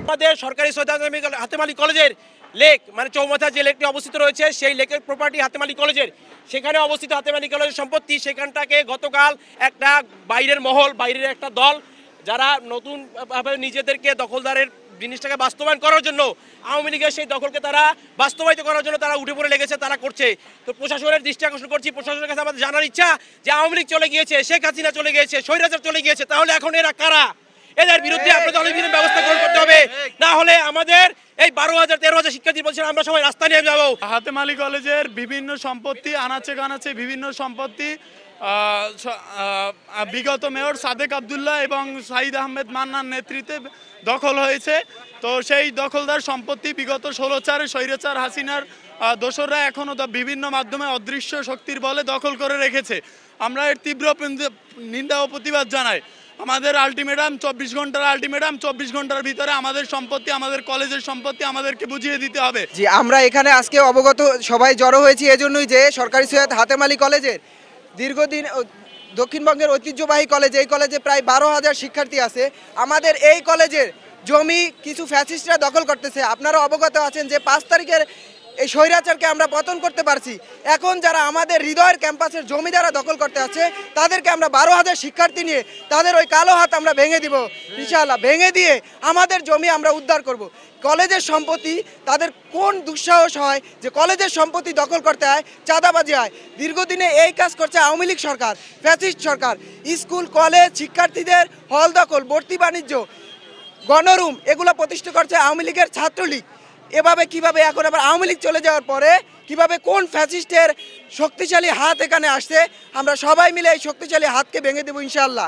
আমাদের সরকারি সৈয়দ হাতেম আলী কলেজের লেক মানে চৌমাথা যে লেকটি অবস্থিত রয়েছে সেই লেকের প্রপার্টি হাতেম আলী কলেজের, সেখানে অবস্থিত হাতেম আলী কলেজের সম্পত্তি। সেখানটাকে গতকাল একটা বাইরের মহল, বাইরের একটা দল যারা নতুনভাবে নিজেদেরকে দখলদারের জিনিসটাকে বাস্তবায়ন করার জন্য আওয়ামী লীগের সেই দখলকে তারা বাস্তবায়িত করার জন্য তারা উঠে পড়ে লেগেছে, তারা করছে। তো প্রশাসনের দৃষ্টি আকর্ষণ করছি, প্রশাসনের কাছে আমাদের জানার ইচ্ছা যে আওয়ামী লীগ চলে গিয়েছে, শেখ হাসিনা চলে গিয়েছে, স্বৈরাচার চলে গিয়েছে, তাহলে এখন এরা কারা? এদের বিরুদ্ধে আপনাদের অনেক ব্যবস্থা গ্রহণ করতে হবে, না হলে আমাদের এই 12,000-13,000 শিক্ষার্থী বলছেন আমরা সবাই রাস্তায় নেমে যাবো। হাতেম আলী কলেজের বিভিন্ন সম্পত্তি আনাচে কানাচে বিভিন্ন সম্পত্তি বিগত মেয়র সাদেক আবদুল্লাহ এবং সাঈদ আহমেদ মান্নার নেতৃত্বে দখল হয়েছে। তো সেই দখলদার সম্পত্তি বিগত 16 স্বৈরাচার হাসিনার দোসররা এখনও বিভিন্ন মাধ্যমে অদৃশ্য শক্তির বলে দখল করে রেখেছে। আমরা এর তীব্র নিন্দা ও প্রতিবাদ জানাই। আমাদের আলটিমেটাম 24 ঘন্টার আলটিমেটাম, 24 ঘন্টার ভিতরে আমাদের সম্পত্তি, আমাদের কলেজের সম্পত্তি আমাদেরকে বুঝিয়ে দিতে হবে। জি, আমরা এখানে আজকে অবগত সবাই জড়ো হয়েছি এজন্যই যে সরকারি সৈয়দ হাতেম আলী কলেজের দীর্ঘদিন দক্ষিণবঙ্গের ঐতিহ্যবাহী কলেজ, এই কলেজে প্রায় 12,000 শিক্ষার্থী আছে। আমাদের এই কলেজের জমি কিছু ফ্যাসিস্টরা দখল করতেছে। আপনারা অবগত আছেন যে 5 তারিখের এই স্বৈরাচারকে আমরা পতন করতে পারছি। এখন যারা আমাদের হৃদয়ের ক্যাম্পাসের জমি যারা দখল করতে আছে তাদেরকে আমরা 12,000 শিক্ষার্থী নিয়ে তাদের ওই কালো হাত আমরা ভেঙে দিব ইনশাআল্লাহ। ভেঙে দিয়ে আমাদের জমি আমরা উদ্ধার করব। কলেজের সম্পত্তি, তাদের কোন দুঃসাহস হয় যে কলেজের সম্পত্তি দখল করতে হয়, চাঁদাবাজি হয়। দীর্ঘদিনে এই কাজ করছে আওয়ামী লীগ সরকার, ফ্যাসিস্ট সরকার। স্কুল কলেজ শিক্ষার্থীদের হল দখল, ভর্তি বাণিজ্য, গণরুম এগুলো প্রতিষ্ঠা করছে আওয়ামী লীগের ছাত্রলীগ। এভাবে কিভাবে এখন আবার আওয়ামী লীগ চলে যাওয়ার পরে কিভাবে কোন ফ্যাসিস্টের শক্তিশালী হাত এখানে আসছে, আমরা সবাই মিলে এই শক্তিশালী হাতকে ভেঙে দেবো ইনশাআল্লাহ।